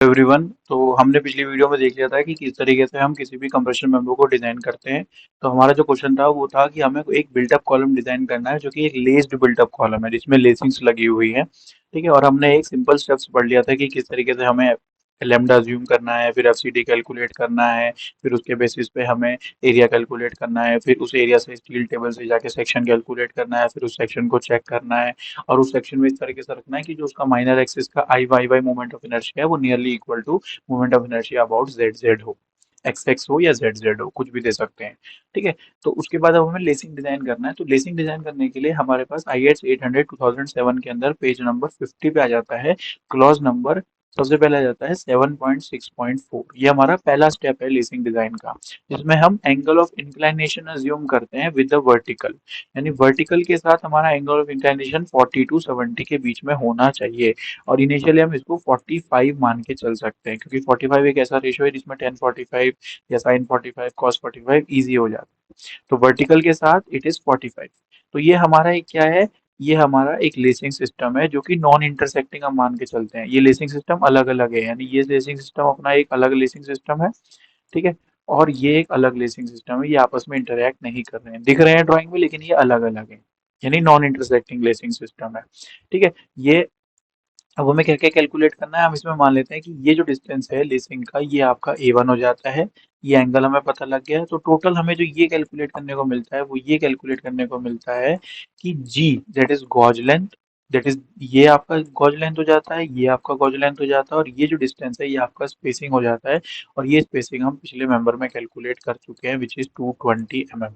Everyone. तो हमने पिछली वीडियो में देख लिया था कि किस तरीके से हम किसी भी कंप्रेशन मेम्बर को डिजाइन करते हैं। तो हमारा जो क्वेश्चन था वो था कि हमें एक बिल्टअप कॉलम डिजाइन करना है जो कि एक लेस्ड बिल्टअप कॉलम है जिसमें लेसिंग्स लगी हुई है। ठीक है, और हमने एक सिंपल स्टेप्स पढ़ लिया था कि किस तरीके से हमें लेमडा अज्यूम करना है, फिर एफसीडी कैलकुलेट करना है, फिर उसके बेसिस पे हमें एरिया कैलकुलेट करना है, फिर उस एरिया से स्टील टेबल से जाके सेक्शन कैलकुलेट करना है, फिर उस सेक्शन को चेक करना है और उस सेक्शन में इस तरीके से रखना है कि जो उसका माइनर एक्सिस का I y y moment of inertia है वो nearly equal to moment of inertia about z z हो, एक्स एक्स हो या जेड जेड हो, कुछ भी दे सकते हैं। ठीक है, तो उसके बाद अब हमें लेसिंग डिजाइन करना है। तो लेसिंग डिजाइन करने के लिए हमारे पास आई एस 800 2007 के अंदर पेज नंबर 50 पे आ जाता है क्लॉज नंबर। सबसे पहले आ जाता है 7.6.4। ये हमारा पहला स्टेप है लेसिंग डिजाइन का, जिसमें हम एंगल ऑफ इंक्लाइनेशन अज्यूम करते हैं विद द वर्टिकल। यानी वर्टिकल के साथ हमारा एंगल ऑफ इंक्लाइनेशन 40 टू 70 के बीच में होना चाहिए। और इनिशियली हम इसको 45 मान के चल सकते हैं, क्योंकि 45 एक ऐसा रेशियो है जिसमें टेन 45 या साइन 45 कॉस 45 ईजी हो जाता है। तो वर्टिकल के साथ इट इज 45। तो ये हमारा एक क्या है, ये हमारा एक लेसिंग सिस्टम है जो कि नॉन इंटरसेक्टिंग हम मान के चलते हैं। ये लेसिंग सिस्टम अलग अलग है, यानी ये लेसिंग सिस्टम अपना एक अलग लेसिंग सिस्टम है। ठीक है, और ये एक अलग लेसिंग सिस्टम है, ये आपस में इंटरेक्ट नहीं कर रहे हैं, दिख रहे हैं ड्राइंग में लेकिन ये अलग अलग है, यानी नॉन इंटरसेक्टिंग लेसिंग सिस्टम है। ठीक है, ये अब हमें क्या क्या कैलकुलेट करना है, हम इसमें मान लेते हैं कि ये जो डिस्टेंस है लेसिंग का ये आपका A1 हो जाता है। ये एंगल हमें पता लग गया है, तो टोटल हमें जो ये कैलकुलेट करने को मिलता है वो ये कैलकुलेट करने को मिलता है कि G that is gauge length, that is ये आपका गॉज लेंथ हो जाता है, ये आपका गॉज लेंथ हो जाता है, और ये जो डिस्टेंस है ये आपका स्पेसिंग हो जाता है। और ये स्पेसिंग हम पिछले मेंबर में कैलकुलेट कर चुके हैं विच इज 220 mm।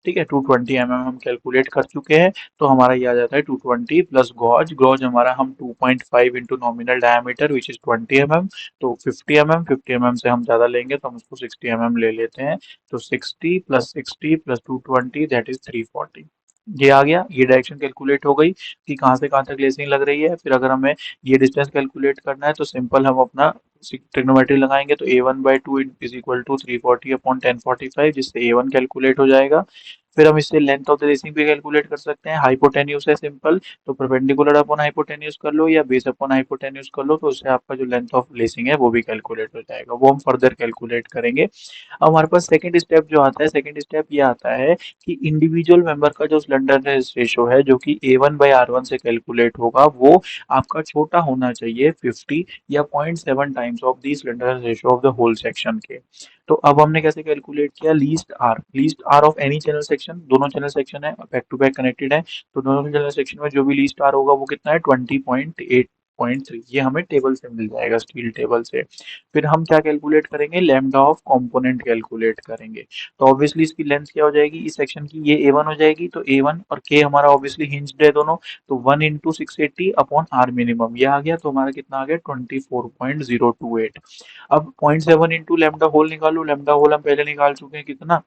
ठीक है, 220 mm हम कैलकुलेट कर चुके हैं। तो हमारा ये आ जाता है 220 प्लस गॉज, गॉज हमारा हम 2.5 into nominal diameter which is 20 mm। तो 50 mm, 50 mm से हम ज़्यादा लेंगे तो हम उसको 60 mm ले लेते हैं। तो 60 + 60 + 220 दैट इज 340। ये आ गया, ये डायरेक्शन कैलकुलेट हो गई कि कहाँ से कहाँ तक लेसिंग लग रही है। फिर अगर हमें ये डिस्टेंस कैलकुलेट करना है तो सिंपल हम अपना ट्रिग्नोमेट्री लगाएंगे। तो A1/2 इज इक्वल टू 340/1045, जिससे A1 कैलकुलेट हो जाएगा। फिर हम इससे लेंथ ऑफ द रेसिंग भी कैलकुलेट कर सकते हैं। हाइपोटेन्यूज है सिंपल, तो परपेंडिकुलर अपॉन हाइपोटेन्यूज कर लो या बेस अपॉन हाइपोटेन्यूज कर लो, तो उससे आपका जो लेंथ ऑफ लेसिंग है वो भी कैलकुलेट हो जाएगा। वो हम फर्दर कैलकुलेट करेंगे। अब हमारे पास सेकंड स्टेप जो आता है, सेकंड स्टेप ये आता है कि इंडिविजुअल मेंबर का जो स्लेंडरनेस रेशो है जो कि A1/R1 से कैलकुलेट होगा, वो आपका छोटा होना चाहिए 50 या 0.7 times of the slenderness ratio of the whole section के। तो अब हमने कैसे कैलकुलेट किया, least r of any channel section, दोनों चैनल सेक्शन है बैक टू बैक कनेक्टेड है, तो दोनों चैनल सेक्शन में जो भी लीस्ट आर होगा वो कितना है 20.8.3। ये हमें टेबल से मिल जाएगा, स्टील टेबल से। फिर हम क्या कैलकुलेट करेंगे, लैम्डा ऑफ कंपोनेंट कैलकुलेट करेंगे। तो ऑब्वियसली इसकी लेंथ क्या हो जाएगी इस सेक्शन की, ये A1 हो जाएगी। तो A1 और K हमारा ऑब्वियसली हिंज्ड है दोनों, तो 1 × 680/R मिनिमम ये आ गया। तो हमारा कितना आ गया 24.028। अब 0.7 इंटू लेमडा होल निकालो, लेमडा होल हम पहले निकाल चुके हैं कितना,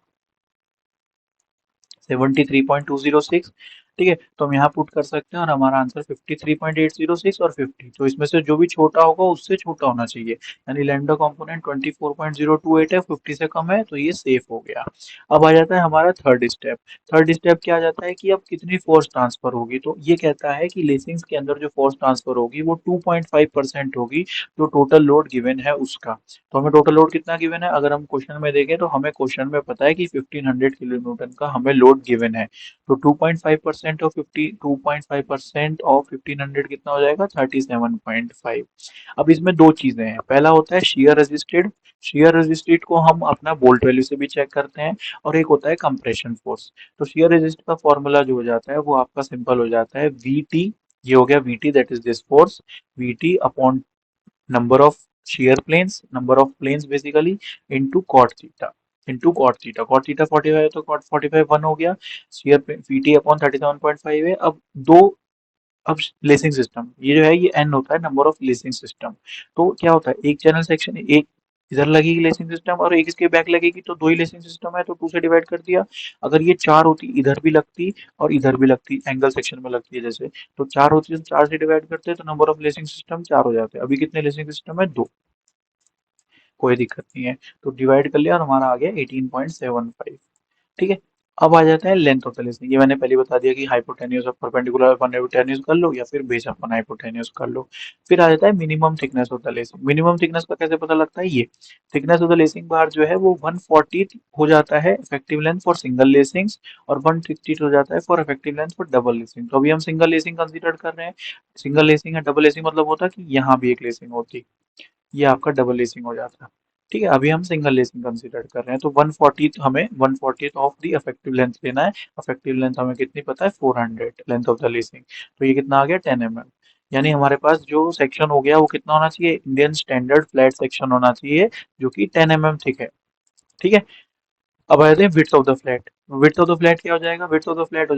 73.206। ठीक है, तो हम यहाँ पुट कर सकते हैं और हमारा आंसर 53.806 और 50। तो इसमें से जो भी छोटा होगा उससे छोटा होना चाहिए, यानी लैम्डा कंपोनेंट 24.028 है, 50 से कम है, तो ये सेफ हो गया। अब आ जाता है हमारा थर्ड स्टेप। थर्ड स्टेप क्या आ जाता है कि अब कितनी फोर्स ट्रांसफर होगी। तो ये कहता है कि लेसिंग्स के अंदर जो फोर्स ट्रांसफर होगी वो 2.5% होगी जो टोटल लोड गिवन है उसका। तो हमें टोटल लोड कितना गिवन है, अगर हम क्वेश्चन में देखें तो हमें क्वेश्चन में पता है कि 1500 किलो न्यूटन का हमें लोड गिवन है। तो 2.5% ऑफ 2.5% ऑफ 1500 कितना हो जाएगा 37.5। अब इसमें दो चीजें हैं, पहला होता है शेयर रेजिस्टेड। शेयर रेजिस्टेड को हम अपना बोल्ट वैल्यू से भी चेक करते हैं, और एक होता है कंप्रेशन फोर्स। तो शेयर रेजिस्ट का फॉर्मूला जो हो जाता है वो आपका सिंपल हो जाता है VT, ये हो गया VT that is this force, VT upon number of shear planes, number of planes basically, into cot theta, into cot theta, cot theta 45 है तो cot 45 1 हो गया। shear VT अपॉन 37.5 है। अब दो, अब लेसिंग सिस्टम ये जो है ये n होता है नंबर ऑफ लेसिंग सिस्टम। तो क्या होता है, एक चैनल सेक्शन एक इधर लगेगी लेसिंग सिस्टम और एक इसके बैक लगेगी, तो दो ही लेसिंग सिस्टम है तो 2 से डिवाइड कर दिया। अगर ये चार होती इधर भी लगती और इधर भी लगती, एंगल सेक्शन में लगती है जैसे, तो चार होती है तो 4 से डिवाइड करते हैं तो नंबर ऑफ लेसिंग सिस्टम 4 हो जाते हैं। अभी कितने लेसिंग सिस्टम है, दो, कोई दिक्कत नहीं है। तो डिवाइड कर लिया और हमारा आ गया 18.75। ठीक है, अब आ जाता है लेंथ ऑफ द लेसिंग। ये मैंने पहले बता दिया कि हाइपोटेन्यूज और परपेंडिकुलर अपॉन हाइपोटेन्यूज कर लो या फिर बेस अपॉन हाइपोटेन्यूज कर लो। फिर आ जाता है minimum thickness of the lacing. Minimum thickness का कैसे पता लगता है? ये thickness of the lacing bar जो है वो 140 हो जाता है effective length for single lacings, और 160 हो जाता है for effective length for double lacing. तो अभी हम सिंगल लेसिंग कंसीडर कर रहे हैं। सिंगल लेसिंग या डबल लेसिंग मतलब होता है कि यहाँ भी एक लेसिंग होती, ये आपका डबल लेसिंग हो जाता है। ठीक है, अभी हम सिंगल लेसिंग कंसीडर कर रहे हैं, तो 140 हमें 140 ऑफ द इफेक्टिव लेंथ लेना है। इफेक्टिव लेंथ हमें कितनी पता है? 400 लेंथ ऑफ द लेसिंग। तो ये कितना आ गया? 10 mm। यानी हमारे पास जो सेक्शन हो गया वो कितना होना चाहिए? इंडियन स्टैंडर्ड फ्लैट सेक्शन होना चाहिए जो कि 10 mm थिक है। ठीक है, अब आ जाते हैं width of the flat. Width of the flat क्या हो जाएगा? विड्थ ऑफ द फ्लैट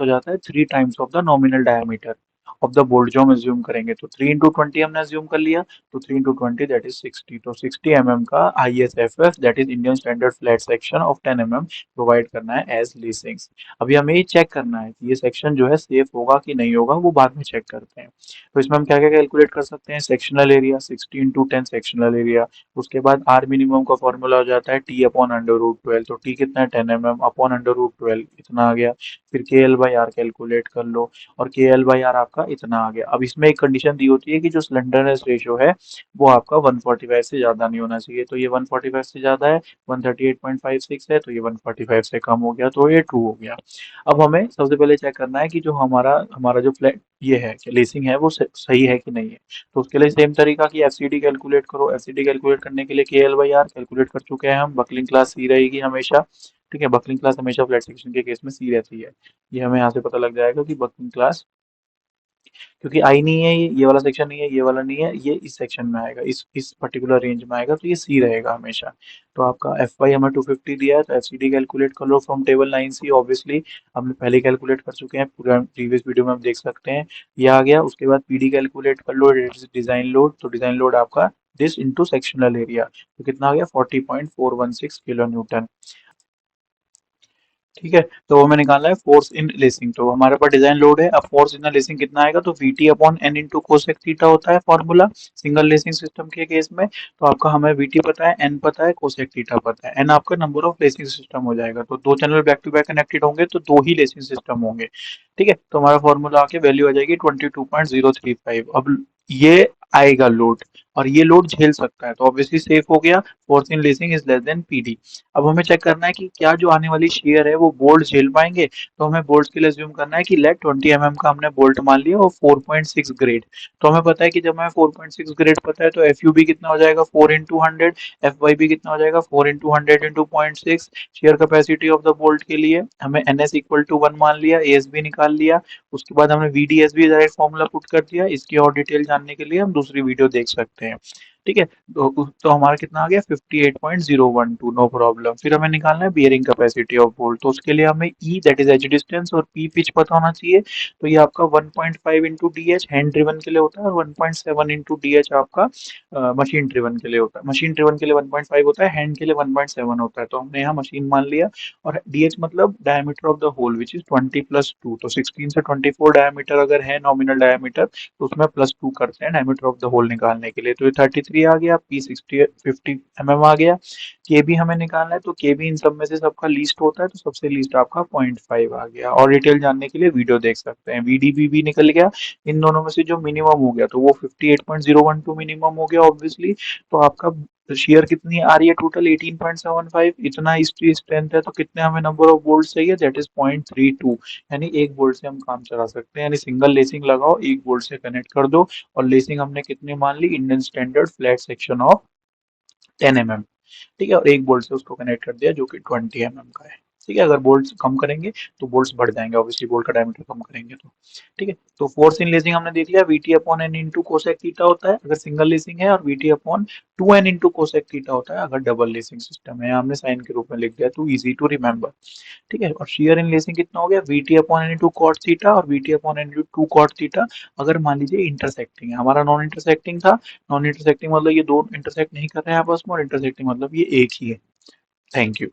हो जाता है 3 times of the nominal diameter of the bolt, जो हम अज्यूम करेंगे। तो 3 into 20 हमने अज्यूम कर लिया, तो 3 into 20 दैट इज 60। तो 60 mm का ISFF that is Indian standard flat section of 10 mm provide करना है एज लीसिंग्स। अभी हमें ये चेक करना है कि ये सेक्शन जो है सेफ होगा कि नहीं होगा, वो बाद में चेक करते हैं। तो इसमें हम क्या क्या कैलकुलेट कर सकते हैं? Sectional area 60 into 10 sectional area. उसके बाद आर मिनिमम का फॉर्मूला हो जाता है टी अपॉन अंडर रूट 12। तो टी कितना है? 10 mm अपॉन अंडर रूट 12 इतना आ गया। फिर के एल बाई आर कैलकुलेट कर लो, और के एल बाई आर आपका इतना आ गया। अब इसमें एक कंडीशन दी होती है कि जो स्लेंडरनेस रेशियो है वो आपका 145 से ज्यादा नहीं होना चाहिए। तो ये 145 से ज्यादा है, 138.56 है, तो ये 145 से कम हो गया, तो ये ट्रू हो गया। अब हमें सबसे पहले चेक करना है कि जो हमारा हमारा जो फ्लैट ये है लेसिंग है वो सही है कि नहीं है। तो उसके लिए सेम तरीका की एफसीडी कैलकुलेट करो। एफसीडी कैलकुलेट करने के लिए के एल बाई आर कैलकुलेट कर चुके हैं हम। बकलिंग क्लास सी रहेगी हमेशा। ठीक है, बकलिंग क्लास हमेशा फ्लैट सेक्शन के केस में सी रहती है। ये हमें यहाँ से पता लग जाएगा कि बकलिंग क्लास, क्योंकि आई नहीं है, ये वाला सेक्शन नहीं है, ये वाला नहीं है, ये इस सेक्शन में आएगा, इस पर्टिकुलर रेंज में आएगा, तो ये सी रहेगा हमेशा। तो आपका एफ वाई हमें 250 दिया है, तो एफ सी डी कैलकुलेट कर लो फ्रॉम टेबल 9C। ऑब्वियसली हमने पहले कैलकुलेट कर चुके हैं, पूरा प्रीवियस वीडियो में आप देख सकते हैं, ये आ गया। उसके बाद पी डी कैलकुलेट कर लो, डिजाइन लोड। तो डिजाइन लोड आपका दिस इंटू सेक्शनल एरिया, तो कितना आ गया? 40.416 kN। ठीक है, तो वो हमें निकालना है फोर्स इन लेसिंग। तो हमारे पास डिजाइन लोड है, अब फोर्स इन लेसिंग कितना आएगा? तो VT upon n into cosec theta होता है फॉर्मूला सिंगल लेसिंग सिस्टम के केस में। तो आपका हमें वीटी पता है, एन पता है, कोसेक थीटा पता है। एन आपका नंबर ऑफ लेसिंग सिस्टम हो जाएगा, तो दो channel back to back connected होंगे तो दो ही लेसिंग सिस्टम होंगे। ठीक है, तो हमारा फॉर्मूला आके वैल्यू आ जाएगी 22.035। अब ये आएगा लोड, और ये लोड झेल सकता है, तो ऑब्वियसली सेफ हो गया। Force in lacing is less than PD. अब हमें चेक करना है कि क्या जो आने वाली शेयर है वो बोल्ट झेल पाएंगे। तो हमें बोल्ट के लिए अज्यूम करना है कि लेट 20 mm का हमने बोल्ट मान लिया और 4.6 ग्रेड। तो हमें पता है कि जब हमें 4.6 ग्रेड पता है तो एफ यू बी कितना हो जाएगा? 4 into 100। एफ वाई बी कितना हो जाएगा? 4 into 100 into 0.6। Share capacity of the bolt के लिए हमें एन एस इक्वल टू 1 मान लिया, ए एस बी निकाल लिया। उसके बाद हमने V D S B direct formula put कर दिया। इसकी और डिटेल जानने के लिए हम दूसरी वीडियो देख सकते हैं। ठीक है, तो हमारा कितना आ गया? 58.012, नो प्रॉब्लम। फिर हमें निकालना है बियरिंग कैपेसिटी ऑफ बोल्ट। तो उसके लिए हमें ई दैट इज एज डिस्टेंस और पी पिच पता होना चाहिए। तो ये आपका 1.5 into D H hand driven के लिए होता है, और 1.7 इंटू डी एच आपका मशीन ड्रिवन के लिए होता है। मशीन ड्रिवन के लिए 1.5 होता है, हैंड के लिए 1.7 होता है। तो हमने यहाँ मशीन मान लिया, और डी एच मतलब diameter of the hole which is 20+2। तो 16 से 24 डायमीटर अगर है नॉमिनल डायमीटर, तो उसमें +2 करते हैं डायमीटर ऑफ द होल निकालने के लिए। तो ये 33 आ गया, पी 60 50 mm आ गया। के बी हमें निकालना है, तो के बी इन सब में से सबका लीस्ट होता है, तो सबसे लीस्ट आपका 0.5 आ गया। और डिटेल जानने के लिए वीडियो देख सकते हैं। वीडीबी भी निकल गया। इन दोनों में से जो मिनिमम हो गया तो वो 58.012 मिनिमम हो गया ऑब्वियसली। तो आपका शेयर कितनी आ रही है? टोटल 18.75। इतना इसकी स्ट्रेंथ है, तो कितने हमें नंबर ऑफ बोल्ट चाहिए? That is 0.32। यानी एक बोल्ट से हम काम चला सकते हैं। यानी सिंगल लेसिंग लगाओ, एक बोल्ट से कनेक्ट कर दो। और लेसिंग हमने कितनी मान ली? Indian standard flat section of 10 mm। ठीक है, और एक बोल्ट से उसको कनेक्ट कर दिया जो कि 20 mm का है। ठीक है, अगर बोल्ट कम करेंगे तो बोल्ट्स बढ़ जाएंगे, ऑब्वियसली बोल्ट का डायमीटर कम करेंगे तो। ठीक है, तो फोर्स इन लेसिंग हमने देख लिया, VT upon n into cosec theta होता है अगर सिंगल लेसिंग है, और VT upon 2n into cosec theta होता है अगर डबल लेसिंग सिस्टम है। हमने साइन के रूप में लिख दिया, टू इजी टू रिमेंबर। ठीक है, और शेयर इन लेसिंग कितना हो गया? VT upon n into cot theta और VT upon n into two cot theta. अगर मान लीजिए इंटरसेक्टिंग है, हमारा नॉन इंटरसेक्टिंग था। नॉन इंटरसेक्टिंग मतलब ये दो इंटरसेक्ट नहीं कर रहे हैं आपस में, और इंटरसेक्टिंग मतलब ये एक ही है। Thank you.